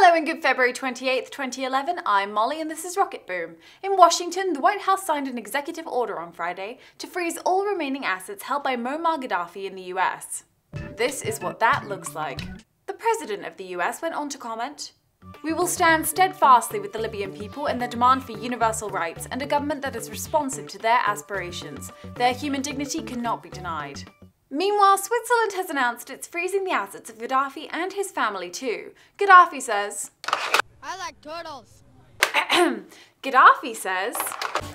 Hello and good February 28th, 2011, I'm Molly and this is Rocketboom. In Washington, the White House signed an executive order on Friday to freeze all remaining assets held by Muammar Gaddafi in the US. This is what that looks like. The President of the US went on to comment, "We will stand steadfastly with the Libyan people in their demand for universal rights and a government that is responsive to their aspirations. Their human dignity cannot be denied." Meanwhile, Switzerland has announced it's freezing the assets of Gaddafi and his family too. Gaddafi says, I like turtles. Gaddafi says,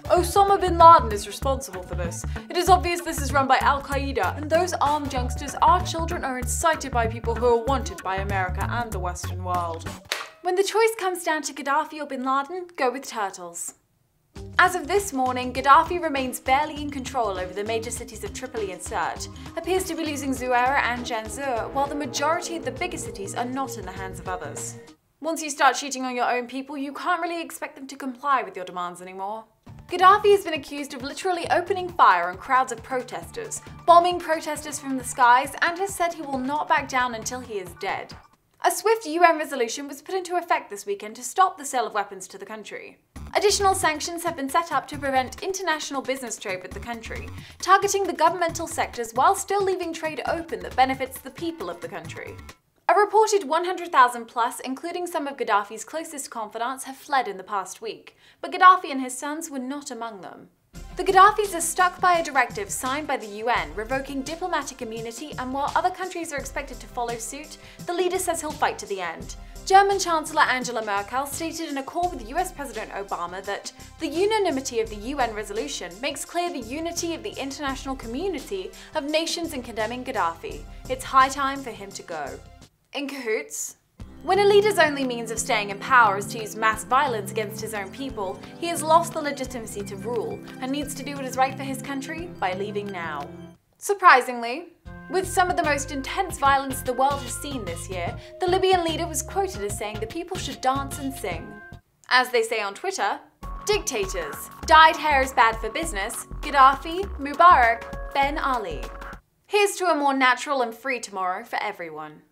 Osama bin Laden is responsible for this. It is obvious this is run by Al-Qaeda, and those armed youngsters, our children, are incited by people who are wanted by America and the Western world. When the choice comes down to Gaddafi or bin Laden, go with turtles. As of this morning, Gaddafi remains barely in control over the major cities of Tripoli and Sirte, appears to be losing Zuaira and Janzur, while the majority of the bigger cities are not in the hands of others. Once you start cheating on your own people, you can't really expect them to comply with your demands anymore. Gaddafi has been accused of literally opening fire on crowds of protesters, bombing protesters from the skies, and has said he will not back down until he is dead. A swift UN resolution was put into effect this weekend to stop the sale of weapons to the country. Additional sanctions have been set up to prevent international business trade with the country, targeting the governmental sectors while still leaving trade open that benefits the people of the country. A reported 100,000 plus, including some of Gaddafi's closest confidants, have fled in the past week, but Gaddafi and his sons were not among them. The Gaddafis are stuck by a directive signed by the UN revoking diplomatic immunity, and while other countries are expected to follow suit, the leader says he'll fight to the end. German Chancellor Angela Merkel stated in a call with US President Obama that the unanimity of the UN resolution makes clear the unity of the international community of nations in condemning Gaddafi. It's high time for him to go. In cahoots? When a leader's only means of staying in power is to use mass violence against his own people, he has lost the legitimacy to rule and needs to do what is right for his country by leaving now. Surprisingly, with some of the most intense violence the world has seen this year, the Libyan leader was quoted as saying the people should dance and sing. As they say on Twitter, dictators, dyed hair is bad for business, Gaddafi, Mubarak, Ben Ali. Here's to a more natural and free tomorrow for everyone.